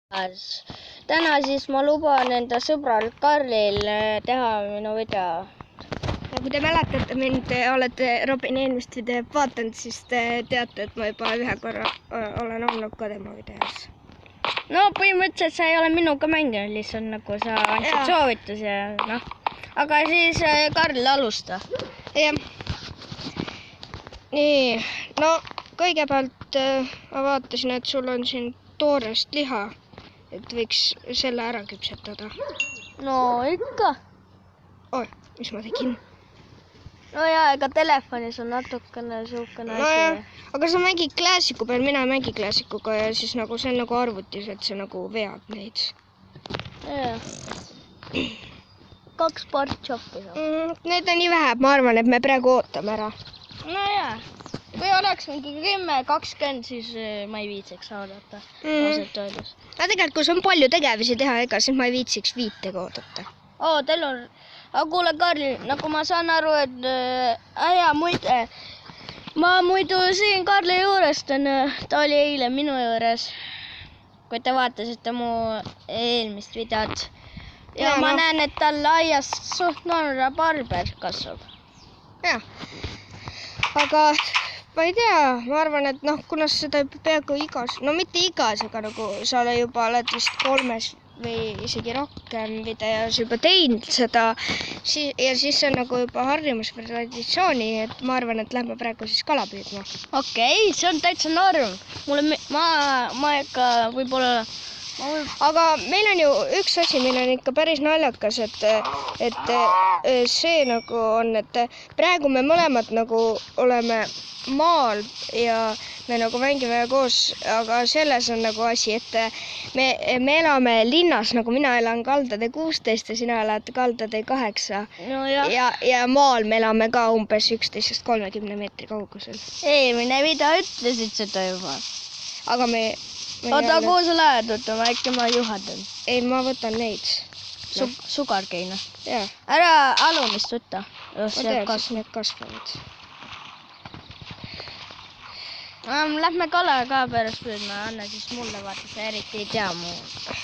Täna siis ma luban enda sõbral Karlil teha minu video. Ja kui te mäletate mind, olete Robin eelmist videot vaatanud, siis te teate, et ma juba ühe korra olen olnud ka tema videos. No põhimõtteliselt sa ei ole minuga mänginud, lihtsalt nagu sa andsid soovitusi ja noh. Aga siis Karl, alusta. Jah. Nii, no kõigepealt ma vaatasin, et sul on siin toorest liha. Et võiks selle ära küpsetada. No ikka. Oi, mis ma tegin? No jaa, ega telefonis on natukene suukene asi. No, aga sa mängid Classicu peal, mina ei mängi Classicuga ja siis nagu see on nagu arvutis, et see nagu veab neid. Jaa. 2 part choppi. Need on nii vähe, et ma arvan, et me praegu ootame ära. No jaa. Kui oleks mingi 10-20, siis ma ei viitsiks oodata. Aga tegelikult, kui on palju tegevusi teha, ega siis ma ei viitsiks 5 oodata. Teil on... Aga kuule, Karl, nagu ma saan aru, et... Ma muidu siin Karli juurest on... Ta oli eile minu juures. Kui te vaatasite mu eelmist videot. Ja ma näen, et tal aias suht noore barber kasvab. Jah. Aga... Ma ei tea, ma arvan, et noh, kuna seda peaaegu igas, no mitte igas, aga nagu sa juba oled vist 3 või isegi rohkem videos juba teinud seda ja siis on nagu juba harjumus või traditsiooni, et ma arvan, et lähme praegu siis kala püüdma. Okei, see on täitsa norm. Ma ikka võib-olla... Aga meil on ju üks asi, meil on ikka päris naljakas, et see nagu on, et praegu me mõlemad nagu oleme maal ja me nagu mängime koos, aga selles on nagu asi, et me elame linnas, nagu mina elan kaldade 16 ja sina elad kaldade 8. No ja maal me elame ka umbes 11-30 meetri kaugusel. Eelmine video ütlesid seda juba. Aga Oota, kuhu sa lähed võtama, äkki ma juhatan? Ei, ma võtan neid. Sugarkeina? Jaa. Ära alumist võtta. Ma tean, kas need kasvavad. Lähme kala ka pärast püüdma, anna siis mulle vaata, sa eriti ei tea mu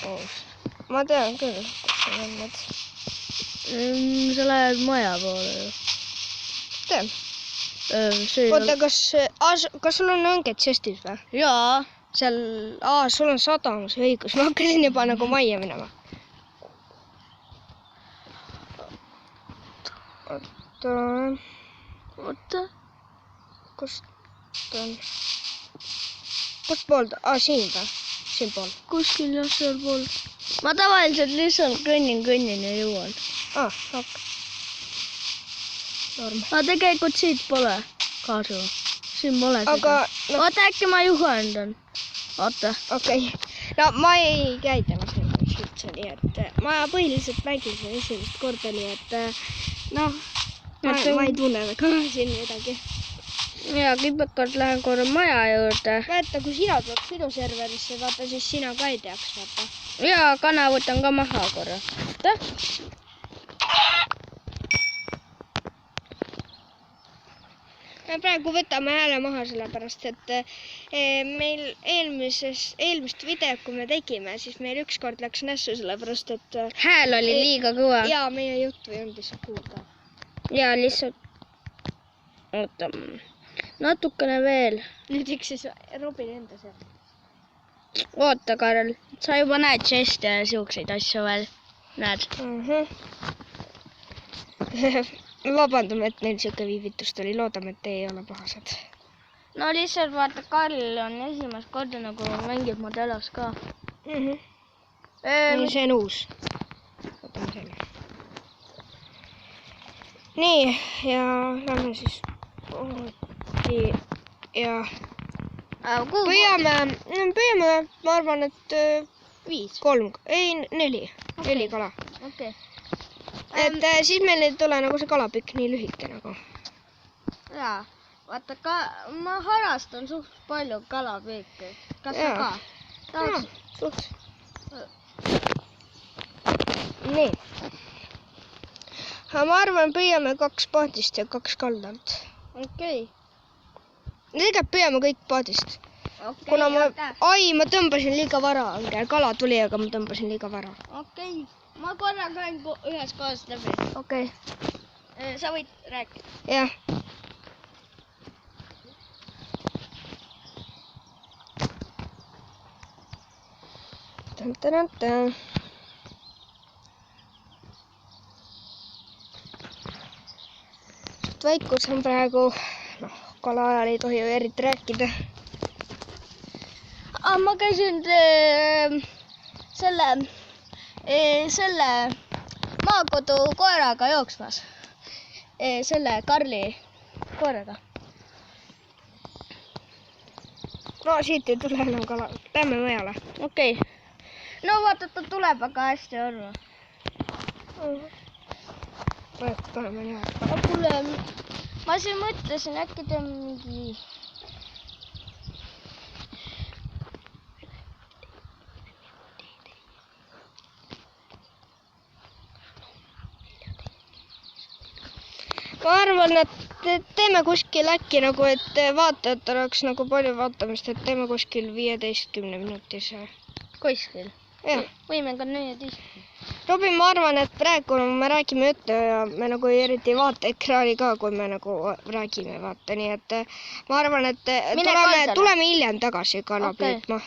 koos. Ma tean küll, kus see on need. Sa lähed maja poole ju. Tean. Oota, kas sul on õnged sestis või? Jaa. Seal, sul on sadamas õigus, ma hakkasin juba nagu majja minema. Oota. Kust on? Kust poolda? Siin või? Siin pool. Kuskil jah, seal pool. Ma tavaliselt lihtsalt kõnnin ja jõuan. Ok. Aga tegelikult siit pole kasu. Siin pole seda. Oota, äkki ma juhendan. Oota. Okei. No ma ei käidanud üldse nii, et ma põhiliselt mängin seda esimest korda, nii et noh, ma ei tunne väga siin midagi. Ja kõigepealt lähen korra maja juurde. Vaata, kui sina tuled sinu serverisse, vaata siis sina ka ei teaks, vaata. Ja kana võtan ka maha korra. Oota. Me praegu võtame hääle maha sellepärast, et meil eelmist videot, kui me tegime, siis meil ükskord läks nässu sellepärast, et... Hääl oli liiga kõva. Jaa, meie juttu ei olnud lihtsalt kuulda. Jaa, lihtsalt... Oota, natukene veel. Nüüd üks siis Robin enda seal. Oota, Karl, sa juba näed žeste ja siukseid asju veel. Näed? Vabandame, et neil siuke viivitust oli. Loodame, et te ei ole pahased. No lihtsalt vaata, Karl on esimest korda nagu mängib mu telos ka. See on uus. Võtame selle. Nii, ja lähme siis ja püüame, ma arvan, et 4 kala. Okei. Et siis meil ei tule nagu see kalapükk nii lühike nagu. Jaa, vaata, ma harrastan suht palju kalapüüki. Kas sa ka? Jaa, suht. Nii. Ma arvan, püüame 2 paadist ja 2 kaldalt. Okei. Tegelikult püüame kõik paadist. kuna ma tõmbasin liiga vara, kala tuli, aga ma tõmbasin liiga vara. Okei. Ma korra käin ühes kohast läbi. Okei. Sa võid rääkida. Jah. Tän. Vaikus on praegu, kala ajal ei tohi ju eriti rääkida. Ma käisin selle maakodu koeraga jooksmas. Selle Karli koeraga. No siit ei tule enam kala. Lähme mujale. Okei. No vaata, ta tuleb aga hästi harva. Paneme nii. Kuule, ma siin mõtlesin, äkki ta mingi... Ma arvan, et teeme kuskil äkki nagu, et vaatajatel oleks nagu palju vaatamist, et teeme kuskil 15 minutise. Kuskil? Jah. Võime ka 14. Robin, ma arvan, et praegu me räägime juttu ja me nagu eriti ei vaata ekraani ka, kui me nagu räägime, vaata, nii et ma arvan, et tuleme hiljem tagasi kala püüdma.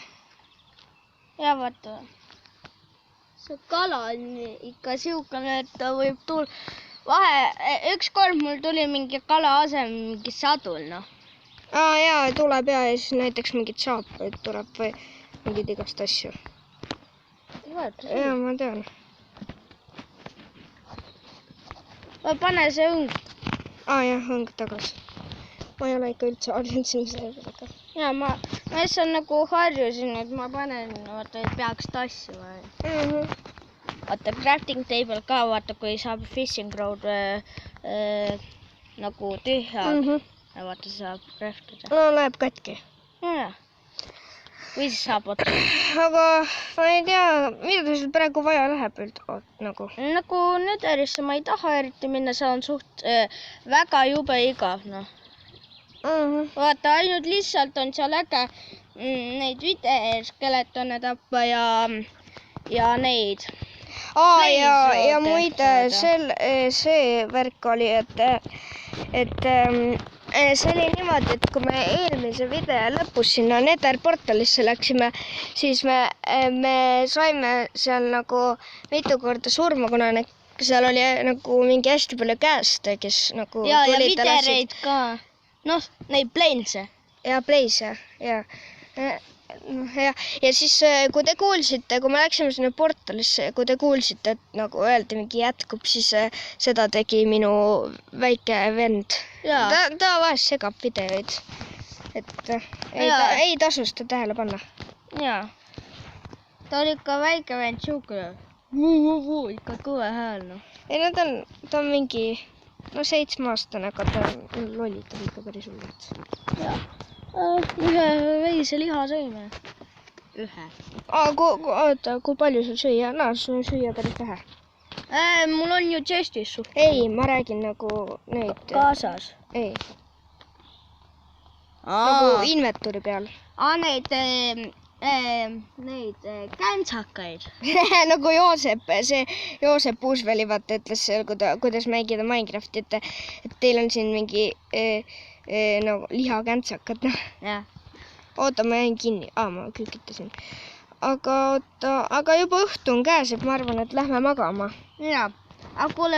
Ja vaata, see kala on ikka siukene, et ta võib ükskord mul tuli mingi kala asem, mingi sadul, noh. Jaa, tuleb ja siis näiteks mingid saapaid tuleb või mingid igast asju. Jaa, ma tean. Pane see õng. Jah, õng tagasi. Ma ei ole ikka üldse harjunud siin sellega. Jaa, ma lihtsalt nagu harjusin, et ma panen, vaata, et peaks tassi või. Vaata, crafting table ka, vaata, kui saab fishing rod nagu tühja. Ja vaata, saab craftida. No, läheb katki. Jaa. Või siis saab otsa. Aga ma ei tea, mida sul praegu vaja läheb nagu? Nagu Netherisse ma ei taha eriti minna, see on suht väga jube igav, noh. Vaata, ainult lihtsalt on seal äge neid videoskeletone tappa ja neid. Ja muide, see värk oli, et see oli niimoodi, et kui me eelmise video lõpus sinna Nether portalisse läksime, siis me saime seal nagu mitu korda surma, kuna seal oli nagu mingi hästi palju käeste, kes nagu ja videreid ka. Noh, neid Blainse. Ja Blaise, ja. Ja siis, kui te kuulsite, kui me läksime sinna portalisse, kui te kuulsite, et nagu öeldi mingi jätkub, siis seda tegi minu väike vend. Ta vahest segab videoid, et ei tasu seda tähele panna. Jaa. Ta oli ikka väike vend siuke. Ikka kõve hääl, noh. Ei, no ta on mingi 7-aastane, aga ta lollitab ikka päris hullult. Jaa. Ühe veise liha sõime. Ühe. Oota, kui palju sul süüa? Sul on süüa päris vähe. Mul on ju chestis suht. Ei, ma räägin nagu neid... Kaasas? Ei. Nagu inventuuri peal. Neid käntsakaid. Nagu Joosep Uusveli vaata ütles seal, kuidas mängida Minecrafti, et teil on siin mingi lihakäntsakad. Oota, ma jäin kinni. Ma kükitasin. Aga juba õhtu on käes, et ma arvan, et lähme magama. Jaa. Aga kuule,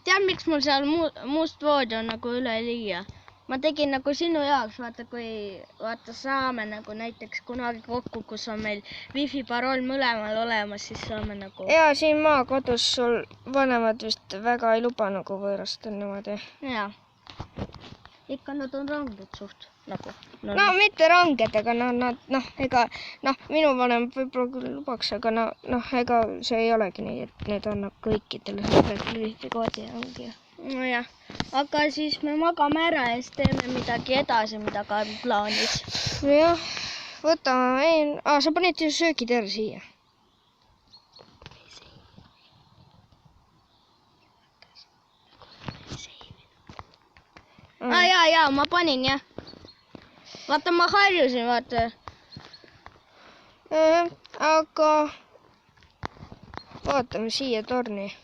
tead, miks mul seal must voodi on nagu üle liia? Ma tegin nagu sinu jaoks, vaata saame nagu näiteks kunagi kokku, kus on meil wifi parool mõlemal olemas, siis saame nagu... Jaa, siin maakodus sul vanemad vist väga ei luba nagu võõrastel niimoodi. Jaa. Ikka nad on ranged suht, nagu. No mitte ranged, aga minu vanem võib-olla küll lubaks, aga ega see ei olegi nii, et need on kõikidele wifi koodi ongi. Nojah, aga siis me magame ära ja siis teeme midagi edasi, mida ka on plaanis. Jah, võtame... sa panid ju söögid ära siia. Jaa, ma panin, jah. vaata, ma harjusin, vaata. Aga vaatame siia torni.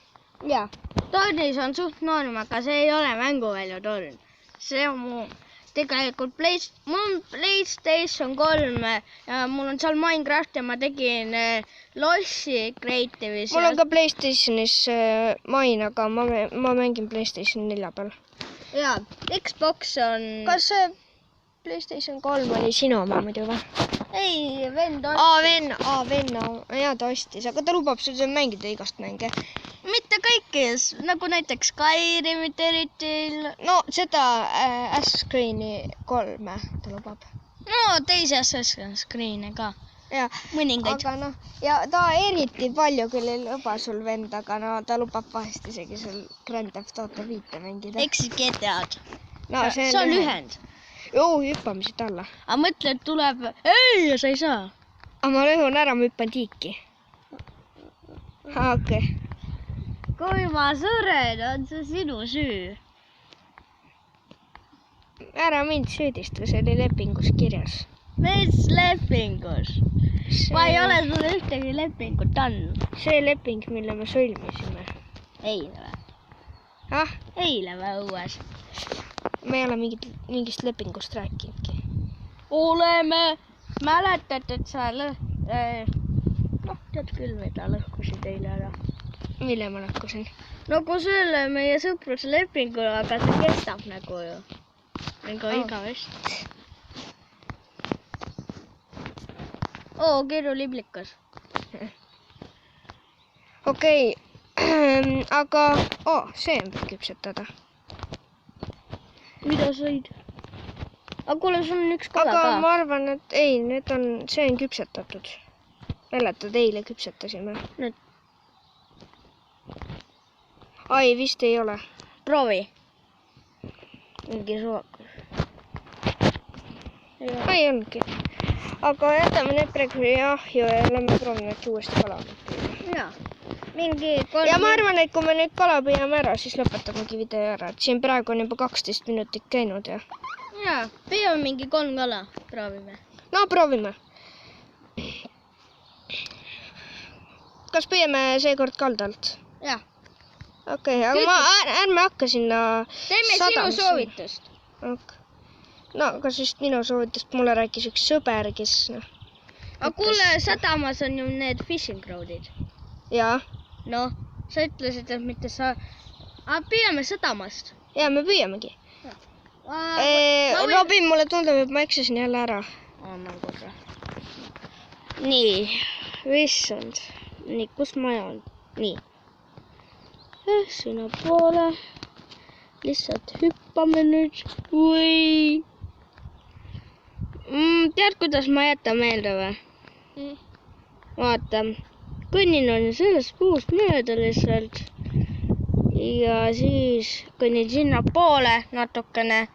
Jaa, tornis on suht norm, aga see ei ole mänguvälja torn. See on mu tegelikult mul on PlayStation 3 ja mul on seal Minecraft ja ma tegin lossi Creative'is. Mul on ka PlayStationis main, aga ma mängin PlayStation 4 peal. Jaa, Xbox on... Kas see PlayStation 3 oli sinu oma muidu või? Ei, vend ostis. Venna, jaa ta ostis, aga ta lubab sul mängida igast mänge. Mitte kõikis, nagu näiteks Skyrimit eriti. No seda Assassin's Creed'i 3 ta lubab. No teisi Assassin's Creed'e ka. Ja, mõningaid. aga noh, ja ta eriti palju küll ei luba sul vend, aga no ta lubab vahest isegi sul Grand Theft Auto 5 mängida. Eks GTA-d. No, see on lühend. Joo, hüppame siit alla. Aga mõtle, et tuleb... Ei, sa ei saa. Aga ma lõhun ära, ma hüppan tiiki. Okei. Kui ma suren, on see sinu süü. Ära mind süüdista, see oli lepingus kirjas. Mis lepingus? Ma ei ole sulle ühtegi lepingut andnud. See leping, mille me sõlmisime. Eile või? Eile või õues? Me ei ole mingist lepingust rääkinudki. Oleme. Mäletad, et sa tead küll, mida lõhkusid eile ära. Mille ma lõhkusin? Nagu selle meie sõpruse lepingule, aga see kestab nagu ju. Nagu igavesti. Keeru liblikas. Okei, aga see on küpsetada. Mida said? Aga kuule, sul on üks kala ka. Aga ma arvan, et ei, see on küpsetatud. Mäletad, eile küpsetasime. Nüüd. Ai, vist ei ole. Proovi. Mingi suvakus. Ei olnudki. Aga jätame need praegu ahju ja lähme proovime äkki uuesti kala. Jaa. Ja ma arvan, et kui me nüüd kala püüame ära, siis lõpetamegi video ära. Et siin praegu on juba 12 minutit käinud ja... Jaa, püüame mingi 3 kala. Proovime. No, proovime. Kas püüame seekord kaldalt? Jaa. Okei, aga ärme hakka sinna... Teeme sinu soovitust. No, kas just minu soovitust mulle rääkis üks sõber, kes... Aga kuule, sadamas on ju need fishing ground'id. Jaa. No, sa ütlesid, et mitte sa... püüame sadamast. Jaa, me püüamegi. Robin, mulle tundub, et ma eksasin jälle ära. Ma korra. Nii, vissand. Nii, kus ma on? Nii. Sinna poole. Lihtsalt hüppame nüüd. Või... Tead, kuidas ma jätan meelde või? Vaata. Kõnnin on sellest puust mööda lihtsalt. Ja siis kõnnin sinna poole natukene.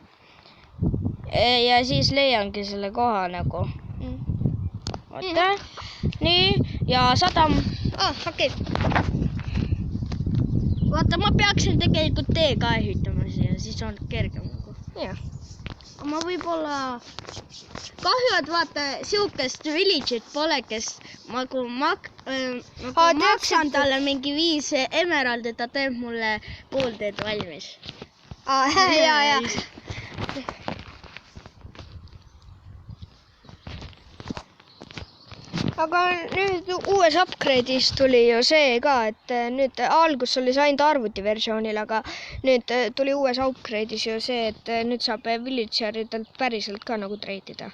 Ja siis leiangi selle koha nagu. Vaata. Nii. Ja sadam. Okei. Vaata, ma peaksin tegelikult tee ka ehitama siia, siis on kergem nagu. Jah. Ma võib-olla... Kahju, et vaata, siukest village'it pole, kes nagu maksan talle mingi 5 emeraldi, ta teeb mulle poolteed valmis. Jaa. Aga nüüd uues upgrade'is tuli ju see ka, et nüüd algus oli see ainult arvutiversioonil, aga nüüd tuli uues upgrade'is ju see, et nüüd saab villageritelt päriselt ka nagu treidida.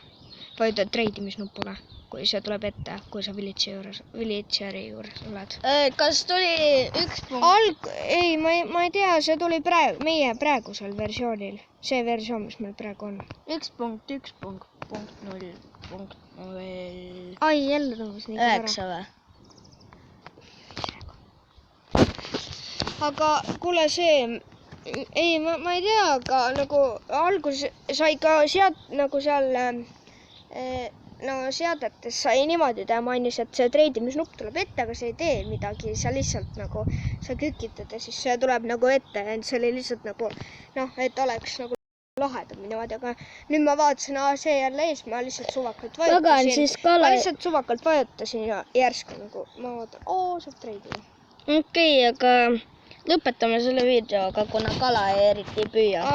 Vajutad treidimisnupule, kui see tuleb ette, kui sa villageri juures oled. Kas tuli 1 punkt? Ei, ma ei tea, see tuli meie praegusel versioonil. See versioon, mis meil praegu on. 1.1.0. Ai, jälle tõmbas nii 9 või? Aga kuule see, ei, ma ei tea, aga nagu algus sai ka nagu seal seadetes sai niimoodi teha, mainis, et see treidimisnupp tuleb ette, aga see ei tee midagi, sa lihtsalt nagu, sa kükitad ja siis see tuleb nagu ette, et see oli lihtsalt nagu, et oleks nagu lahedam niimoodi, aga nüüd ma vaatasin, see jälle ees, ma lihtsalt suvakalt Pagan, vajutasin. siis kala- Ma lihtsalt suvakalt vajutasin ja järsku nagu ma vaatan, saab treidi. Okei, aga lõpetame selle videoga, kuna kala eriti ei püüa.